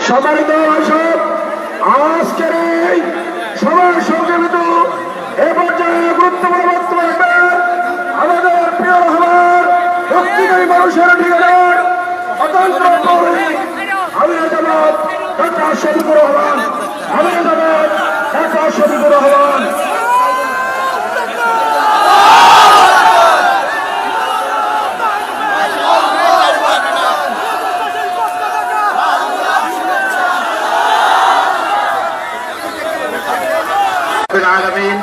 সম্মানিত দর্শক, আজকের এই সভার সংগঠিত এ পর্যায়ে গুরুত্বপূর্ণ বক্তব্য রাখবেন আমাদের প্রিয় রহমান মুক্তিকামী মানুষের ঠিকাদার অতন্ত্র পৌরিক আমিরাজাবাদ ঢাকা শফিকুর রহমান, আমিরাজাবাদ ঢাকা শফিকুর রহমান। العالمين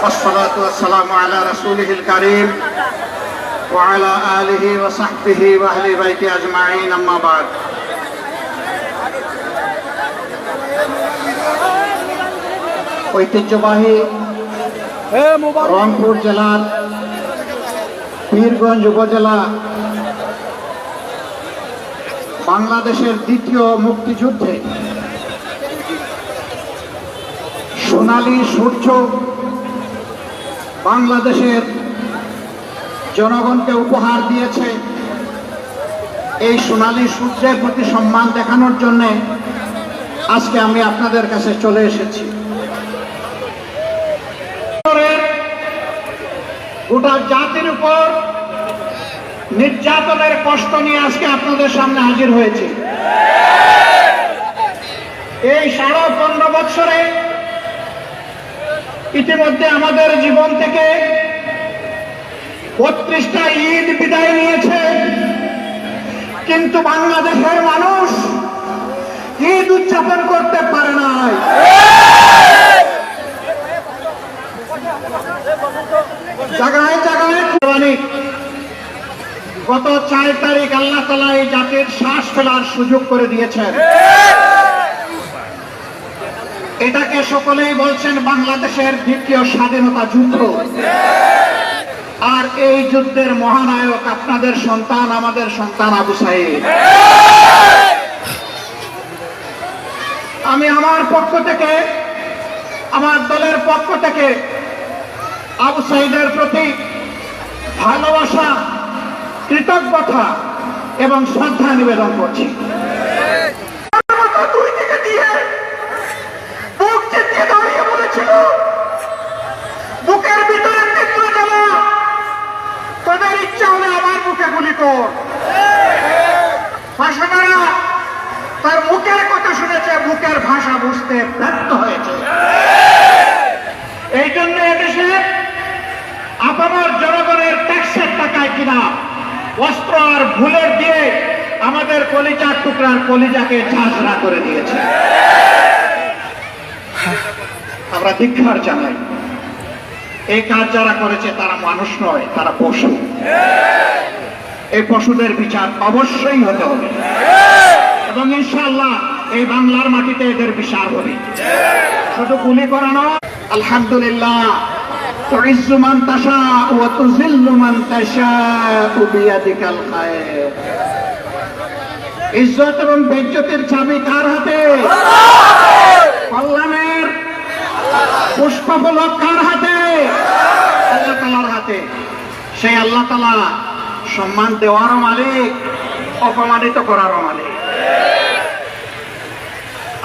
والصلاة والسلام على رسوله الكريم وعلى آله وصحبه وأهل بيته أجمعين أما بعد ঐতিহ্যবাহী রংপুর জেলার পীরগঞ্জ উপজেলা বাংলাদেশের দ্বিতীয় মুক্তিযুদ্ধে সোনালী সূর্য বাংলাদেশের জনগণকে উপহার দিয়েছে। এই সোনালী সূর্যের প্রতি সম্মান দেখানোর জন্য আজকে আমি আপনাদের কাছে চলে এসেছি। গোটা জাতির উপর নির্যাতনের কষ্ট নিয়ে আজকে আপনাদের সামনে হাজির হয়েছে। এই 15.5 বছরে ইতিমধ্যে আমাদের জীবন থেকে 32টা ঈদ বিদায় নিয়েছে, কিন্তু বাংলাদেশের মানুষ ঈদ উদযাপন করতে পারে নাই। জায়গায় জায়গায় গত 4 তারিখ আল্লাহ তাআলা এই জাতির শ্বাস ফেলার সুযোগ করে দিয়েছেন। এটাকে সকলেই বলছেন বাংলাদেশের দ্বিতীয় স্বাধীনতা যুদ্ধ। আর এই যুদ্ধের মহানায়ক আপনাদের সন্তান, আমাদের সন্তান আবু সাঈদ। আমি আমার পক্ষ থেকে, আমার দলের পক্ষ থেকে আবু সাঈদের প্রতি ভালোবাসা, কৃতজ্ঞতা এবং শ্রদ্ধা নিবেদন করছি। বুকের ভিতরে তীব্র জ্বালা, তোদের ইচ্ছা হলে আমার বুকে গুলি কর। ভাষামারা তার মুখের কথা শুনেছে, মুখের ভাষা বুঝতে ব্যর্থ হয়েছে। এই জন্য এদেশে আপনার জনগণের ট্যাক্সের টাকায় কিনা অস্ত্র আর ভুলের দিয়ে আমাদের কলিজার টুকরার কলিজাকে ঝাঁঝরা করে দিয়েছে। আমরা ধিক্কার জানাই। এই কাজ যারা করেছে তারা মানুষ নয়, তারা পশু। এই পশুদের বিচার অবশ্যই হতে হবে এবং ইনশাআল্লাহ এই বাংলার মাটিতে এদের বিচার হবে। শুধু গুলি করানো। আলহামদুলিল্লাহ, তুইজ্জু মান তাশা ওয়া তুযিল্লু মান তাশা বিয়াদিকাল খায়র। ইজ্জত এবং বেইজ্জতের চাবি কার হাতে? কল্যাণের পুষ্পফলক কার হাতে? আল্লাহ তাআলার হাতে। সেই আল্লাহ তাআলা সম্মান দেওয়ারও মালিক, অপমানিত করারও মালিক।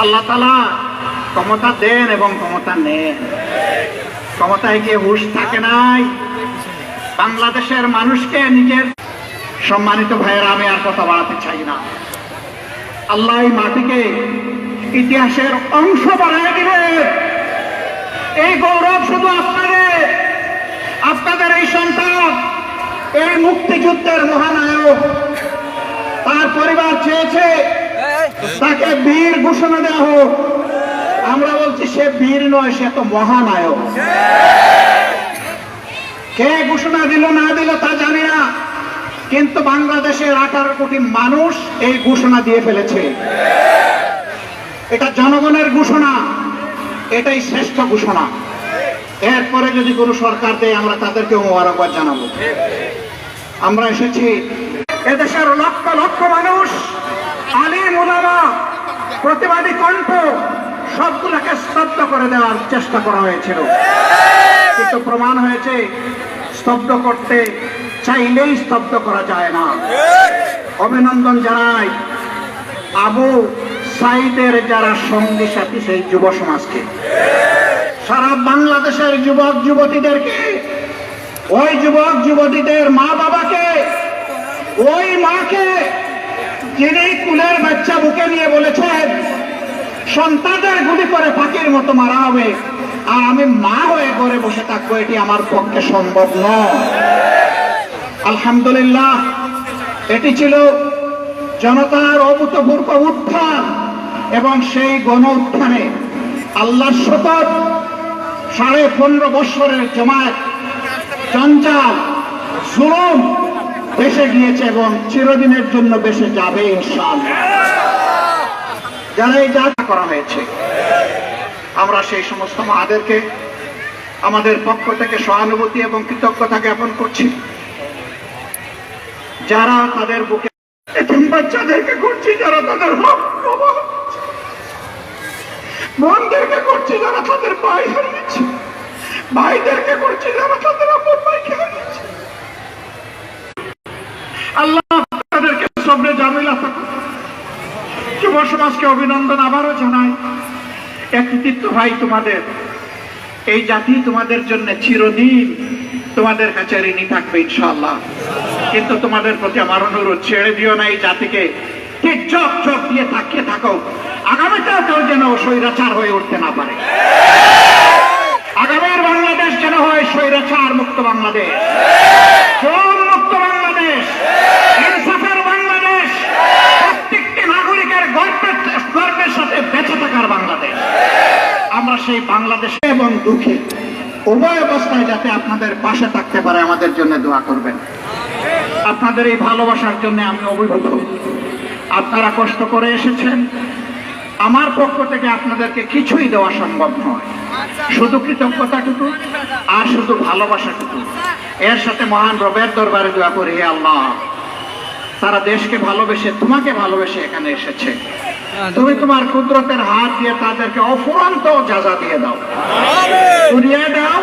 আল্লাহ তাআলা ক্ষমতা দেন এবং ক্ষমতা নেন। ক্ষমতায় কি হুঁশ থাকে নাই? বাংলাদেশের মানুষকে নিজের সম্মানিত ভাইয়েরা, আমি আর কথা বাড়াতে চাই না। আল্লাহ এই মাটিকে ইতিহাসের অংশ বানায় দিবে। এই গৌরব শুধু আপনাদের, আপনাদের এই সন্তান, এই মুক্তিযুদ্ধের মহানায়ক, তার পরিবার চেয়েছে তাকে বীর ঘোষণা দেওয়া হোক। আমরা বলছি সে বীর নয়, সে তো মহানায়ক। কে ঘোষণা দিল না দিল তা জানি না, কিন্তু বাংলাদেশের 18 কোটি মানুষ এই ঘোষণা দিয়ে ফেলেছে। এটা জনগণের ঘোষণা, এটাই শ্রেষ্ঠ ঘোষণা। এরপরে যদি কোনো সরকার দেয় আমরা তাদেরকে মোবারকবাদ জানাবো। আমরা এসেছি, এদেশের লক্ষ লক্ষ মানুষ, আলিম উলামা, প্রতিবাদী কণ্ঠ, সবগুলোকে স্তব্ধ করে দেওয়ার চেষ্টা করা হয়েছিল, কিন্তু প্রমাণ হয়েছে স্তব্ধ করতে চাইলেই স্তব্ধ করা যায় না। অভিনন্দন জানাই আবু সাইদের যারা সঙ্গী সাথী সেই যুব সমাজকে, সারা বাংলাদেশের যুবক যুবতীদেরকে, ওই যুবক যুবতীদের মা বাবাকে, ওই মাকে যিনি কুলের বাচ্চা বুকে নিয়ে বলেছেন সন্তানদের গুলি করে পাখির মতো মারা হবে আর আমি মা হয়ে ঘরে বসে থাকবো, এটি আমার পক্ষে সম্ভব নয়। আলহামদুলিল্লাহ, এটি ছিল জনতার অভূতপূর্ব উত্থান এবং সেই গণ উত্থানে আল্লাহর শপথ 15.5 বছরের জমায়েত জঞ্জাল জুলুম বেসে গিয়েছে এবং চিরদিনের জন্য বেসে যাবে ইনশাআল্লাহ। যারা এই যা করা হয়েছে, আমরা সেই সমস্ত মাদেরকে আমাদের পক্ষ থেকে সহানুভূতি এবং কৃতজ্ঞতা জ্ঞাপন করছি, যারা তাদের বুকে এতিম বাচ্চাদেরকে করছি, যারা তাদের হক বোনদেরকে করছি, যারা তাদের ভাই হারিয়েছে, ভাইদেরকে করছি, যারা তাদের আপন ভাইকে হারিয়েছে। আল্লাহ তাদেরকে সবরে জামিলা থাকুক। যুব সমাজকে অভিনন্দন আবারও জানাই। একৃতিত্ব ভাই, তোমাদের এই জাতি তোমাদের জন্য চিরদিন তোমাদের কাছে ঋণী থাকবে ইনশাআল্লাহ। কিন্তু তোমাদের প্রতি আমার অনুরোধ, ছেড়ে দিও না এই জাতিকে, ঠিক চোখ দিয়ে তাকিয়ে থাকো, আগামীতেও কেউ যেন স্বৈরাচার হয়ে উঠতে না পারে। আগামীর বাংলাদেশ যেন হয় স্বৈরাচার মুক্ত বাংলাদেশ, জুলুম মুক্ত বাংলাদেশ, ইনসাফের বাংলাদেশ, প্রত্যেকটি নাগরিকের গর্বের সাথে বেঁচে থাকার বাংলাদেশ। আমরা সেই বাংলাদেশে এবং দুঃখে উভয় অবস্থায় যাতে আপনাদের পাশে থাকতে পারে আমাদের জন্য দোয়া করবেন। আপনাদের এই ভালোবাসার জন্য আমি অভিভূত। আপনারা কষ্ট করে এসেছেন, আমার পক্ষ থেকে আপনাদেরকে কিছুই দেওয়া সম্ভব নয়, শুধু কৃতজ্ঞতাটুকু আর শুধু ভালোবাসাটুকু। এর সাথে মহান রবের দরবারে দোয়া করি, হে আল্লাহ, তারা দেশকে ভালোবেসে, তোমাকে ভালোবেসে এখানে এসেছে, তুমি তোমার কুদরতের হাত দিয়ে তাদেরকে অফুরন্ত যাজা দিয়ে দাও, উড়িয়ে দাও।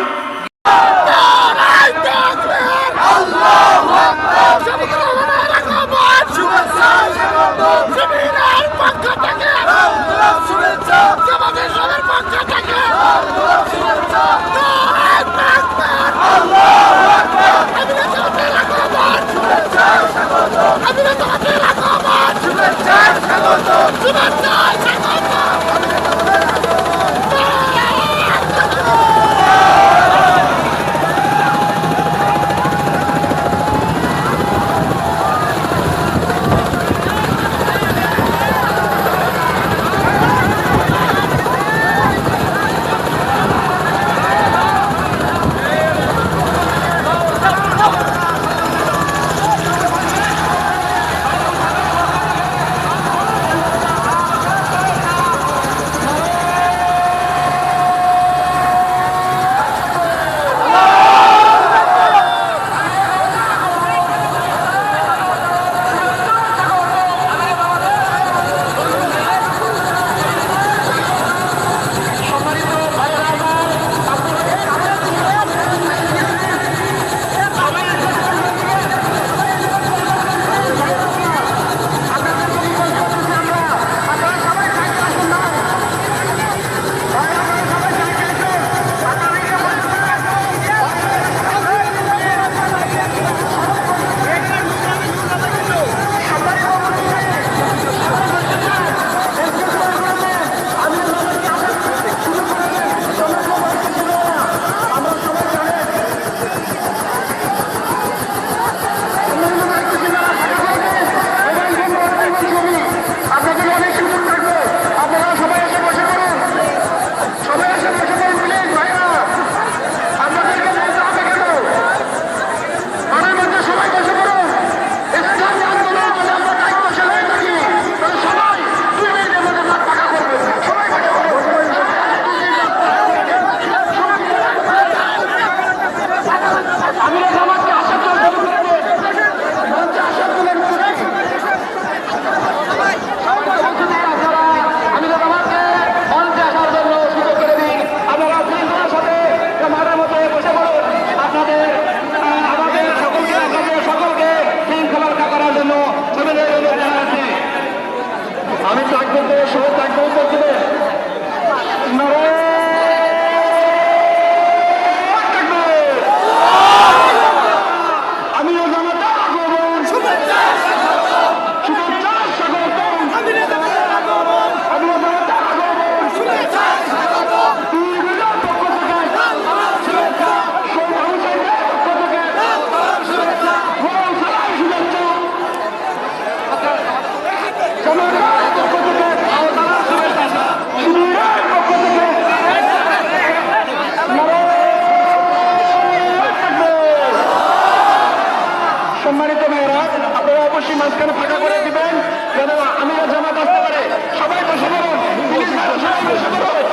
মাঝখানে ফাঁকা করে দিবেন যেন আমিরা জামাত আসতে পারে। সবাই বসে পড়ুন, প্লিজ ভাই, সবাই বসে পড়ুন,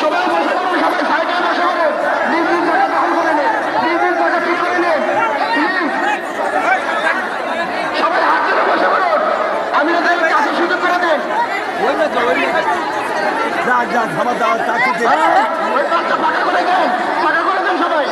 সবাই বসে পড়ুন, সবাই সাইডে বসে পড়ুন, নিজ নিজ জায়গা দখল করে নিন, নিজ নিজ জায়গা ঠিক করে নিন, প্লিজ সবাই হাত ধরে বসে পড়ুন, আমিরা জামাত কাছে সুযোগ করে দেন। ওই পাঁচটা ফাঁকা করে দেন, ফাঁকা করে দেন সবাই।